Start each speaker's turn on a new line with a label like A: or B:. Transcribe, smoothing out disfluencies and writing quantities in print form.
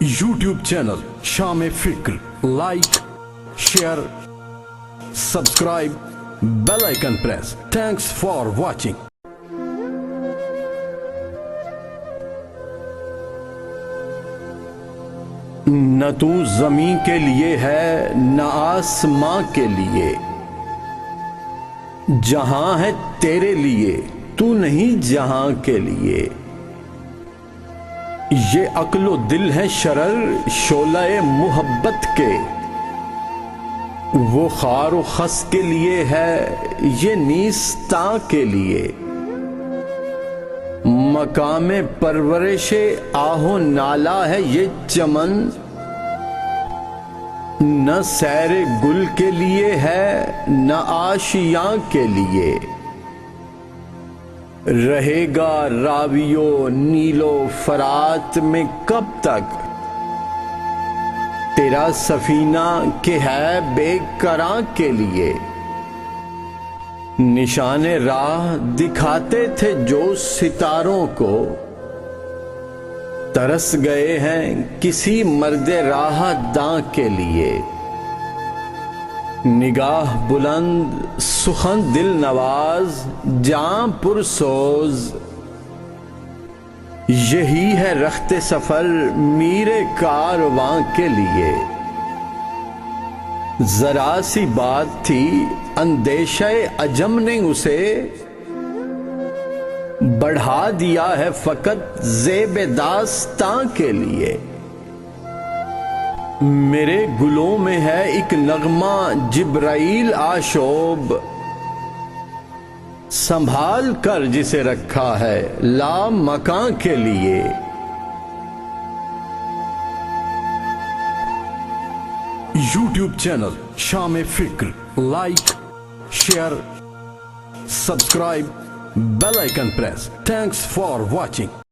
A: YouTube channel Sham-E-Fikar. Like, share, subscribe, bell icon press. Thanks for watching. نہ تو زمین کے لیے ہے نہ آسمان کے لیے، جہاں ہے تیرے لیے تو نہیں جہاں کے لیے۔ یہ عقل و دل ہے شرر شعلہ محبت کے، وہ خار و خس کے لیے ہے یہ نیستاں کے لیے۔ مقام پرورش آہ و نالا ہے یہ چمن، نہ سیر گل کے لیے ہے نہ آشیاں کے لیے۔ رہے گا راویو نیلو فرات میں کب تک تیرا سفینہ کہ ہے بے کراں کے لیے۔ نشان راہ دکھاتے تھے جو ستاروں کو، ترس گئے ہیں کسی مرد راہ داں کے لیے۔ نگاہ بلند سخن دل نواز جاں پرسوز، یہی ہے رخت سفر میر کارواں کے لیے۔ ذرا سی بات تھی اندیشہ عجم نے اسے بڑھا دیا ہے فقط زیب داستاں کے لیے۔ میرے گلوں میں ہے ایک نغمہ جبرائیل آشوب، سنبھال کر جسے رکھا ہے لا مکاں کے لیے۔ YouTube channel Sham-E-Fikar. Like, share, subscribe, bell icon press. Thanks for watching.